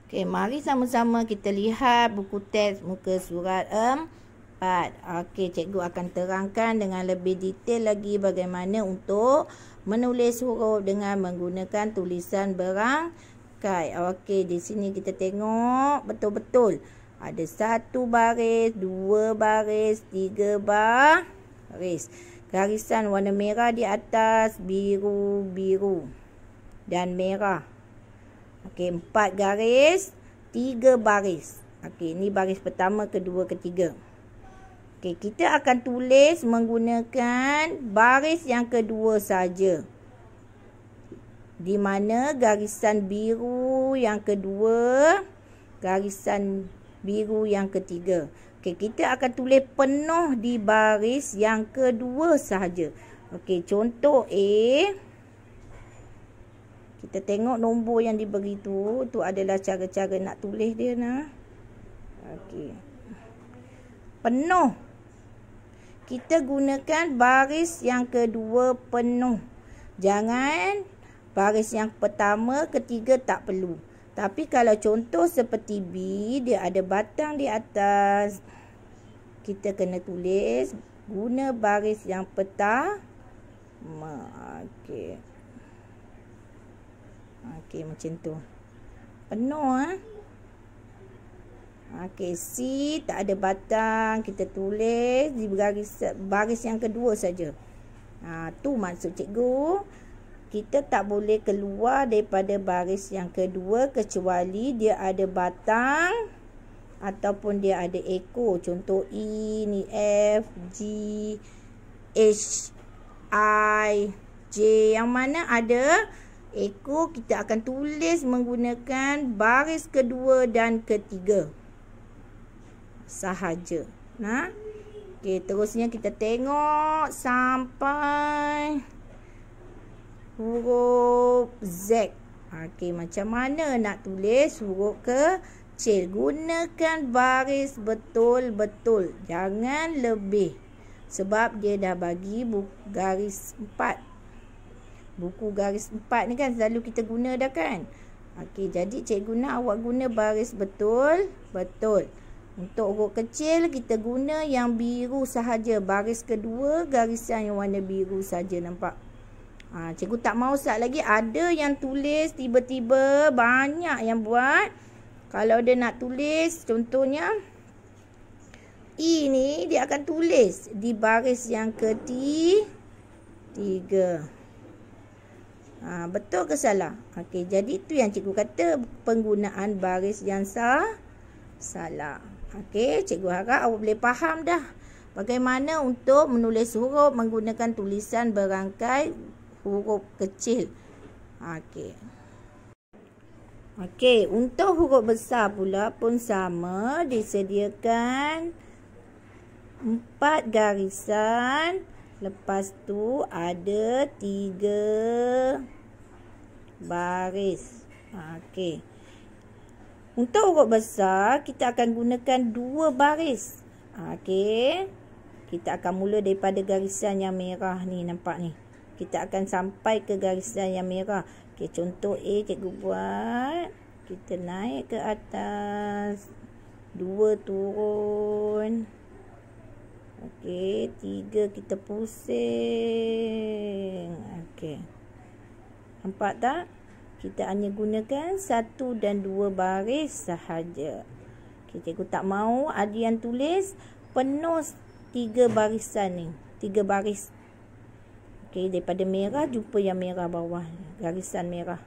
Okey, mari sama-sama kita lihat buku teks muka surat 4. Okey, cikgu akan terangkan dengan lebih detail lagi bagaimana untuk menulis huruf dengan menggunakan tulisan berangkai. Okey, di sini kita tengok betul-betul. Ada 1 baris, 2 baris, 3 baris. Garisan warna merah di atas, biru dan merah. Okey, 4 garis, 3 baris. Okey, ini baris pertama, kedua, ketiga. Okey, kita akan tulis menggunakan baris yang kedua saja. Di mana garisan biru yang kedua, garisan biru yang ketiga. Okey, kita akan tulis penuh di baris yang kedua sahaja. Okey, contoh A. Kita tengok nombor yang diberi tu adalah cara-cara nak tulis dia nah. Okey. Penuh. Kita gunakan baris yang kedua penuh. Jangan baris yang pertama, ketiga tak perlu. Tapi kalau contoh seperti B, dia ada batang di atas. Kita kena tulis guna baris yang pertama. Okey. Okey, macam tu. Penuh Okey, C tak ada batang, kita tulis di baris yang kedua saja. Tu maksud cikgu. Kita tak boleh keluar daripada baris yang kedua kecuali dia ada batang ataupun dia ada ekor. Contoh E ni, F, G, H, I, J. Yang mana ada ekor, kita akan tulis menggunakan baris kedua dan ketiga sahaja. Nah. Okey, terusnya kita tengok sampai huruf Z. Okey, macam mana nak tulis huruf kecil? Gunakan baris betul-betul. Jangan lebih. Sebab dia dah bagi garis 4. Buku garis 4 ni kan selalu kita guna dah kan. Okey, jadi cikgu nak awak guna baris betul-betul. Untuk huruf kecil kita guna yang biru sahaja. Baris kedua garisan yang warna biru saja, nampak? Cikgu tak mau start lagi. Ada yang tulis tiba-tiba banyak yang buat. Kalau dia nak tulis contohnya E ni, dia akan tulis di baris yang ketiga. Betul ke salah? Okey, jadi itu yang cikgu kata penggunaan baris yang salah. Okey, cikgu harap awak boleh faham dah bagaimana untuk menulis huruf menggunakan tulisan berangkai huruf kecil. Okey, untuk huruf besar pula pun sama, disediakan 4 garisan. Lepas tu ada 3 baris. Okey. Untuk huruf besar, kita akan gunakan 2 baris. Okey. Kita akan mula daripada garisan yang merah ni, nampak ni. Kita akan sampai ke garisan yang merah. Okey, contoh A cikgu buat. Kita naik ke atas. 2 turun. Okey, 3 kita pusing. Okey. Nampak tak? Kita hanya gunakan 1 dan 2 baris sahaja. Okey, cikgu tak mau ada yang tulis penuh 3 barisan ni. 3 baris. Okey, daripada merah jumpa yang merah bawah. Garisan merah.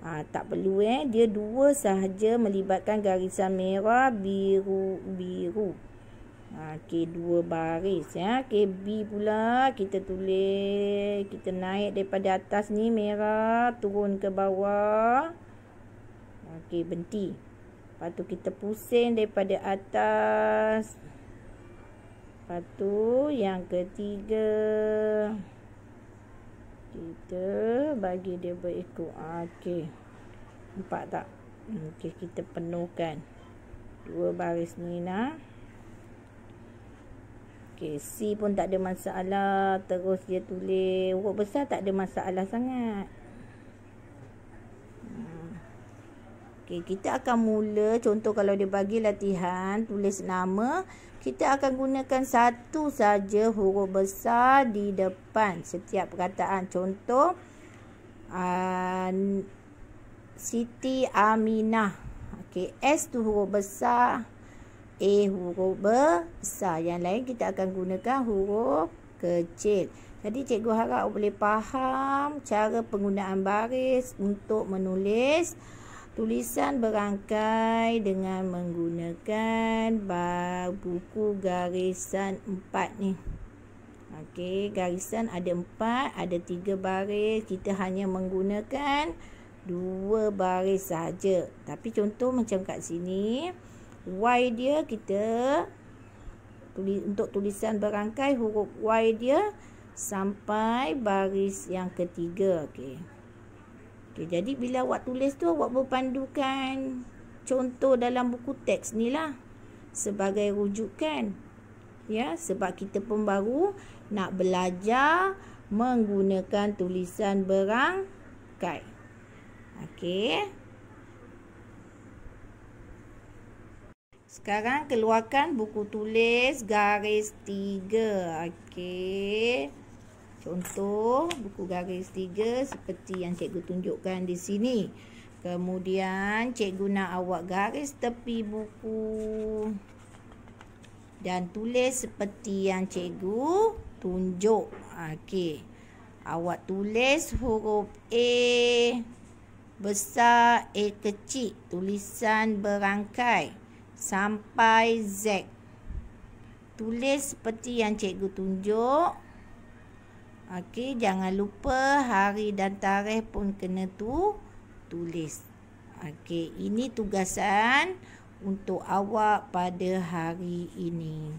Tak perlu dia 2 sahaja melibatkan garisan merah, biru. Okey, 2 baris Okey, B pula kita tulis, kita naik daripada atas ni merah, turun ke bawah. Okey, berhenti. Lepas tu kita pusing daripada atas. Lepas tu yang ketiga kita bagi dia berekor. Okey, nampak tak? Okey, kita penuhkan 2 baris ni nah. Okey, C pun tak ada masalah. Terus dia tulis huruf besar, tak ada masalah sangat. Okey, kita akan mula, contoh kalau dia bagi latihan tulis nama, kita akan gunakan satu saja huruf besar di depan setiap perkataan. Contoh, Siti Aminah. Okey, S tu huruf besar, A huruf besar. Yang lain kita akan gunakan huruf kecil. Jadi cikgu harap boleh faham cara penggunaan baris untuk menulis tulisan berangkai dengan menggunakan buku garisan 4 ni. Okey, garisan ada 4, ada 3 baris. Kita hanya menggunakan 2 baris saja. Tapi contoh macam kat sini, Y dia kita untuk tulisan berangkai huruf Y dia sampai baris yang ketiga. Okey. Okey, jadi bila awak tulis tu awak berpandukan contoh dalam buku teks ni lah sebagai rujukan. Ya, sebab kita pun baru nak belajar menggunakan tulisan berangkai. Okey. Sekarang keluarkan buku tulis garis 3. Okey. Contoh buku garis 3 seperti yang cikgu tunjukkan di sini. Kemudian cikgu nak awak garis tepi buku dan tulis seperti yang cikgu tunjuk. Okey. Awak tulis huruf A besar, A kecil, tulisan berangkai sampai Z. Tulis seperti yang cikgu tunjuk. Okey, jangan lupa hari dan tarikh pun kena tulis. Okey, ini tugasan untuk awak pada hari ini.